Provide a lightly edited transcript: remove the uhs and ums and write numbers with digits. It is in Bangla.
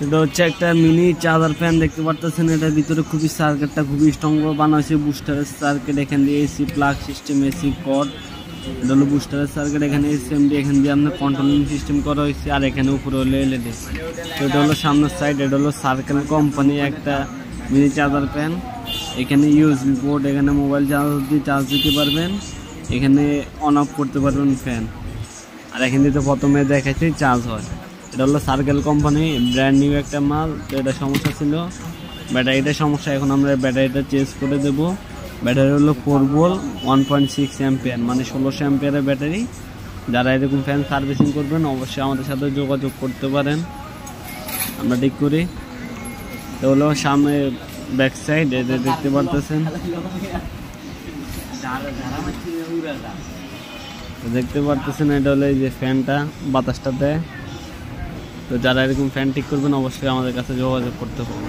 এটা হচ্ছে একটা মিনি চার্জার ফ্যান দেখতে পারতেছেন। এটার ভিতরে খুবই সার্কিটটা খুবই স্ট্রং বানানো হয়েছে। বুস্টারের সার্কিট, এখান দিয়ে AC plug system, AC cord, এটা হলো বুস্টারের সার্কিট। এখানে এসএমডি, এখান দিয়ে আপনার কন্ট্রোলিং সিস্টেম করা হয়েছে। আর এখানে উপরে হলো এলইডি। তো এটা হলো সামনের সাইড। এটা হলো সার্কেল কোম্পানি একটা মিনি চার্জার ফ্যান। এখানে ইউএসবি পোর্ট, এখানে মোবাইল চার্জ দিতে পারবেন, এখানে অন অফ করতে পারবেন ফ্যান। আর এখান থেকে প্রথমে দেখাচ্ছি চার্জ হয়। এটা হলো সার্কেল কোম্পানি, ব্র্যান্ড নিউ একটা মাল। তো এটা সমস্যা ছিল, ব্যাটারিটার সমস্যা। এখন আমরা ব্যাটারিটা চেঞ্জ করে দেব। ব্যাটারি হলো 4 ভোল্ট 1.6 অ্যাম্পিয়ার, মানে 1600 অ্যাম্পিয়ারের ব্যাটারি। যারা এরকম ফ্যান সার্ভিসিং করবেন অবশ্যই আমাদের সাথে যোগাযোগ করতে পারেন, আমরা ঠিক করি। তো হলো সামনে ব্যাক সাইড, এটা দেখতে পারতেছেন। দেখতে পারতেছেন এটা হলো এই যে ফ্যানটা বাতাসটা দেয়। তো যারা এরকম ফ্যান ঠিক করবেন অবশ্যই আমাদের কাছে যোগাযোগ করতে হবে।